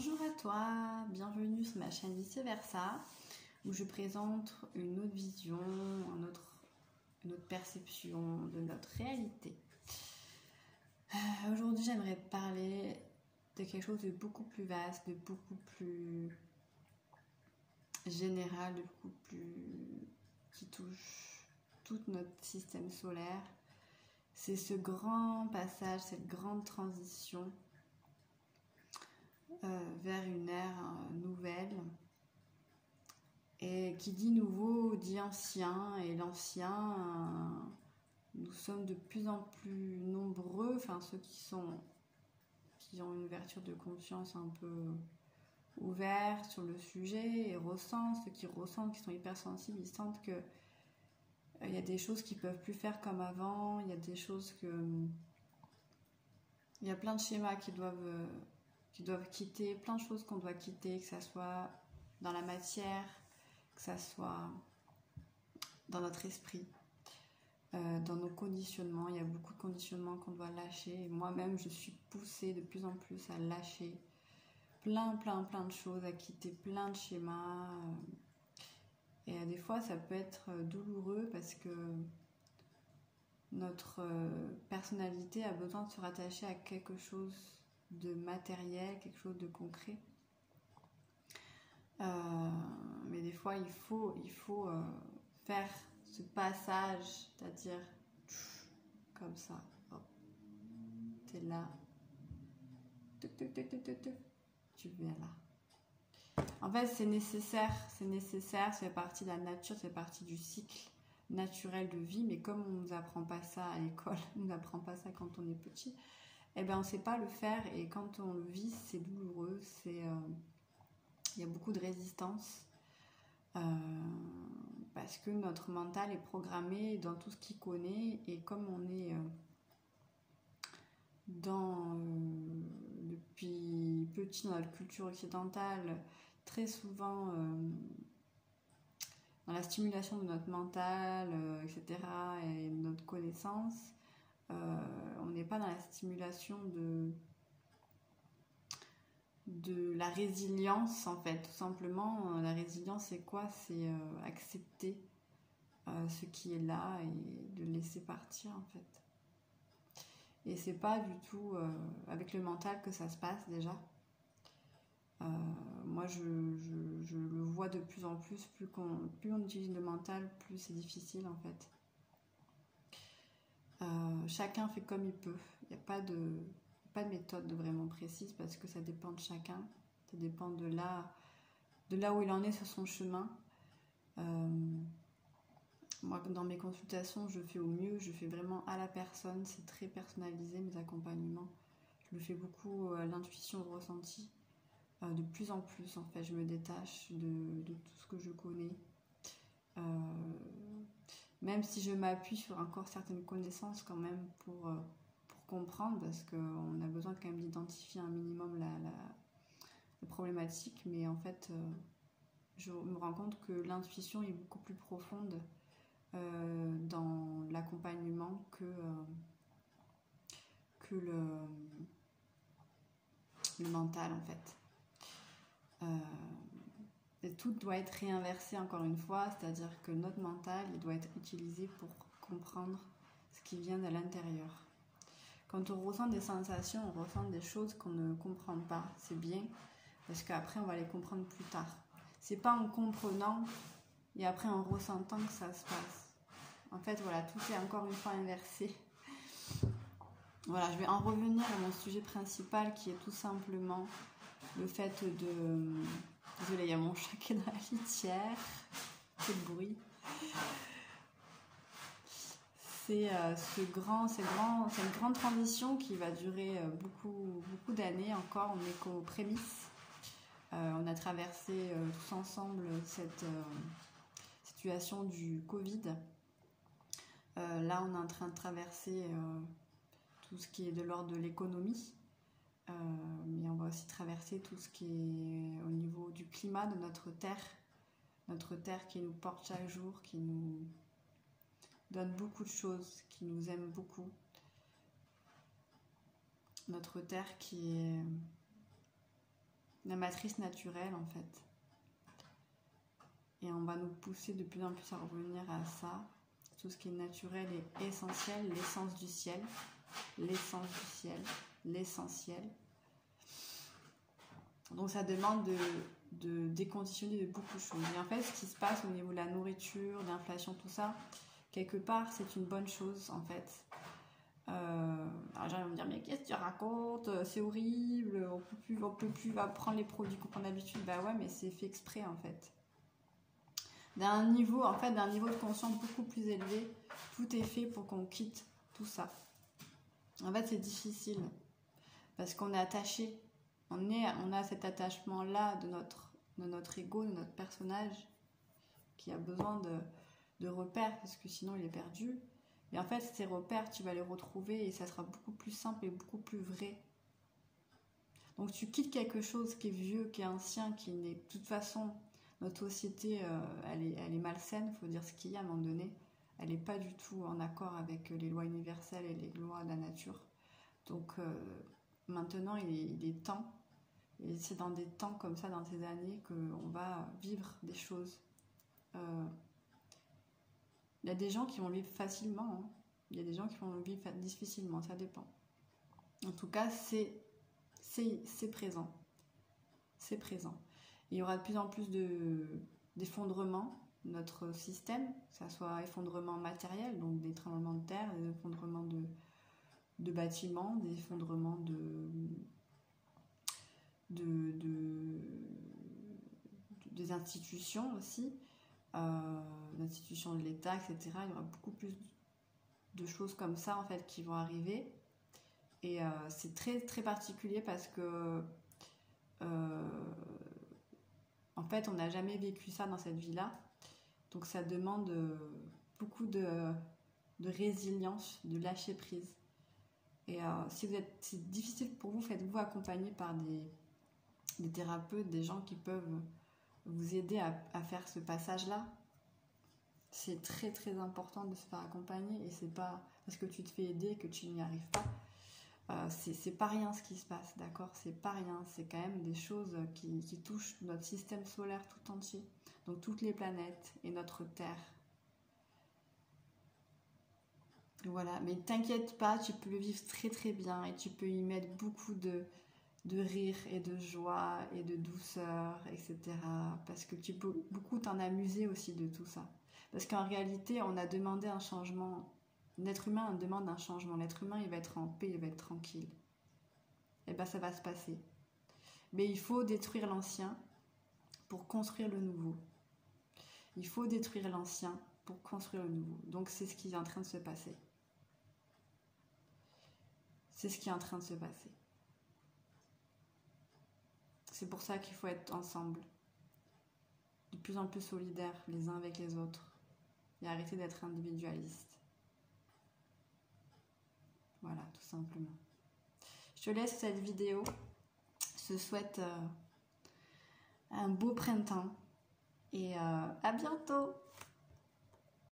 Bonjour à toi, bienvenue sur ma chaîne Vice Versa, où je présente une autre vision, une autre perception de notre réalité. Aujourd'hui, j'aimerais parler de quelque chose de beaucoup plus vaste, de beaucoup plus général, de beaucoup plus qui touche tout notre système solaire. C'est ce grand passage, cette grande transition vers une ère nouvelle. Et qui dit nouveau dit ancien, et l'ancien, nous sommes de plus en plus nombreux, enfin ceux qui ont une ouverture de conscience un peu ouverte sur le sujet et ressentent, ceux qui ressentent, qui sont hypersensibles, ils sentent que il y a des choses qu'ils peuvent plus faire comme avant, il y a des choses il y a plein de schémas qui doivent quitter, plein de choses qu'on doit quitter, que ça soit dans la matière, que ça soit dans notre esprit, dans nos conditionnements. Il y a beaucoup de conditionnements qu'on doit lâcher. Et moi-même, je suis poussée de plus en plus à lâcher plein de choses, à quitter plein de schémas. Et des fois, ça peut être douloureux parce que notre personnalité a besoin de se rattacher à quelque chose de matériel, quelque chose de concret. Mais des fois, il faut faire ce passage, c'est-à-dire comme ça. Hop. T'es là. Tu viens là. En fait, c'est nécessaire, ça fait partie de la nature, ça fait partie du cycle naturel de vie, mais comme on ne nous apprend pas ça à l'école, on ne nous apprend pas ça quand on est petit, eh ben on ne sait pas le faire, et quand on le vit, c'est douloureux, il y a beaucoup de résistance, parce que notre mental est programmé dans tout ce qu'il connaît, et comme on est depuis petit dans notre culture occidentale, très souvent dans la stimulation de notre mental, etc., et de notre connaissance, on n'est pas dans la stimulation de la résilience, en fait. Tout simplement, la résilience, c'est quoi? C'est accepter ce qui est là et de le laisser partir, en fait. Et c'est pas du tout avec le mental que ça se passe, déjà. Moi, je le vois de plus en plus, plus on utilise le mental, plus c'est difficile, en fait. Chacun fait comme il peut. Il n'y a pas de méthode vraiment précise, parce que ça dépend de chacun. Ça dépend de là où il en est sur son chemin. Moi, dans mes consultations, je fais au mieux, je fais vraiment à la personne, c'est très personnalisé, mes accompagnements. Je le fais beaucoup à l'intuition, au ressenti. De plus en plus, en fait, je me détache de tout ce que je connais. Même si je m'appuie sur encore certaines connaissances quand même pour comprendre, parce qu'on a besoin quand même d'identifier un minimum la problématique, mais en fait, je me rends compte que l'intuition est beaucoup plus profonde dans l'accompagnement que le mental, en fait. Et tout doit être réinversé encore une fois, c'est-à-dire que notre mental, il doit être utilisé pour comprendre ce qui vient de l'intérieur. Quand on ressent des sensations, on ressent des choses qu'on ne comprend pas, c'est bien, parce qu'après on va les comprendre plus tard. C'est pas en comprenant et après en ressentant que ça se passe. En fait, voilà, tout est encore une fois inversé. Voilà, je vais en revenir à mon sujet principal, qui est tout simplement le fait de... Désolée, il y a mon chat qui est dans la litière. Quel bruit. C'est cette grande transition qui va durer beaucoup d'années encore. On est qu'aux prémices. On a traversé tous ensemble cette situation du Covid. Là, on est en train de traverser tout ce qui est de l'ordre de l'économie. Mais on va aussi traverser tout ce qui est au niveau du climat de notre terre qui nous porte chaque jour, qui nous donne beaucoup de choses, qui nous aime beaucoup. Notre terre qui est la matrice naturelle en fait. Et on va nous pousser de plus en plus à revenir à ça. Tout ce qui est naturel et essentiel, l'essence du ciel, l'essence du ciel, l'essentiel. Donc ça demande de déconditionner de beaucoup de choses. Et en fait, ce qui se passe au niveau de la nourriture, de l'inflation, tout ça, quelque part, c'est une bonne chose en fait. Alors les gens vont me dire, mais qu'est-ce que tu racontes? C'est horrible, on peut plus prendre les produits qu'on prend d'habitude. Bah ouais, mais c'est fait exprès en fait. D'un niveau de conscience beaucoup plus élevé, tout est fait pour qu'on quitte tout ça. En fait, c'est difficile parce qu'on est attaché. On a cet attachement-là de notre ego, de notre personnage qui a besoin de repères parce que sinon il est perdu. Et en fait, ces repères, tu vas les retrouver et ça sera beaucoup plus simple et beaucoup plus vrai. Donc tu quittes quelque chose qui est vieux, qui est ancien, qui n'est de toute façon... Notre société, elle est malsaine, il faut dire ce qu'il y a à un moment donné. Elle n'est pas du tout en accord avec les lois universelles et les lois de la nature. Donc maintenant, il est temps, et c'est dans des temps comme ça, dans ces années, qu'on va vivre des choses. Il y a des gens qui vont vivre facilement, hein. Il y a des gens qui vont vivre difficilement, ça dépend. En tout cas, c'est présent. C'est présent. Il y aura de plus en plus d'effondrements de notre système, que ce soit effondrement matériel, donc des tremblements de terre, des effondrements de bâtiments, des effondrements des institutions aussi, l'institution de l'État, etc. Il y aura beaucoup plus de choses comme ça en fait qui vont arriver. Et c'est très très particulier parce que en fait, on n'a jamais vécu ça dans cette vie-là. Donc, ça demande beaucoup de résilience, de lâcher prise. Et si c'est difficile pour vous, faites-vous accompagner par des thérapeutes, des gens qui peuvent vous aider à faire ce passage-là. C'est très, très important de se faire accompagner. Et c'est pas parce que tu te fais aider que tu n'y arrives pas. C'est pas rien ce qui se passe, d'accord? C'est pas rien, c'est quand même des choses qui touchent notre système solaire tout entier, donc toutes les planètes et notre Terre. Voilà, mais t'inquiète pas, tu peux le vivre très très bien et tu peux y mettre beaucoup de rire et de joie et de douceur, etc. Parce que tu peux beaucoup t'en amuser aussi de tout ça. Parce qu'en réalité, on a demandé un changement. L'être humain demande un changement. L'être humain, il va être en paix, il va être tranquille. Et bien, ça va se passer. Mais il faut détruire l'ancien pour construire le nouveau. Il faut détruire l'ancien pour construire le nouveau. Donc, c'est ce qui est en train de se passer. C'est ce qui est en train de se passer. C'est pour ça qu'il faut être ensemble. De plus en plus solidaires les uns avec les autres. Et arrêter d'être individualiste. Voilà, tout simplement. Je te laisse cette vidéo. Je te souhaite un beau printemps. Et à bientôt!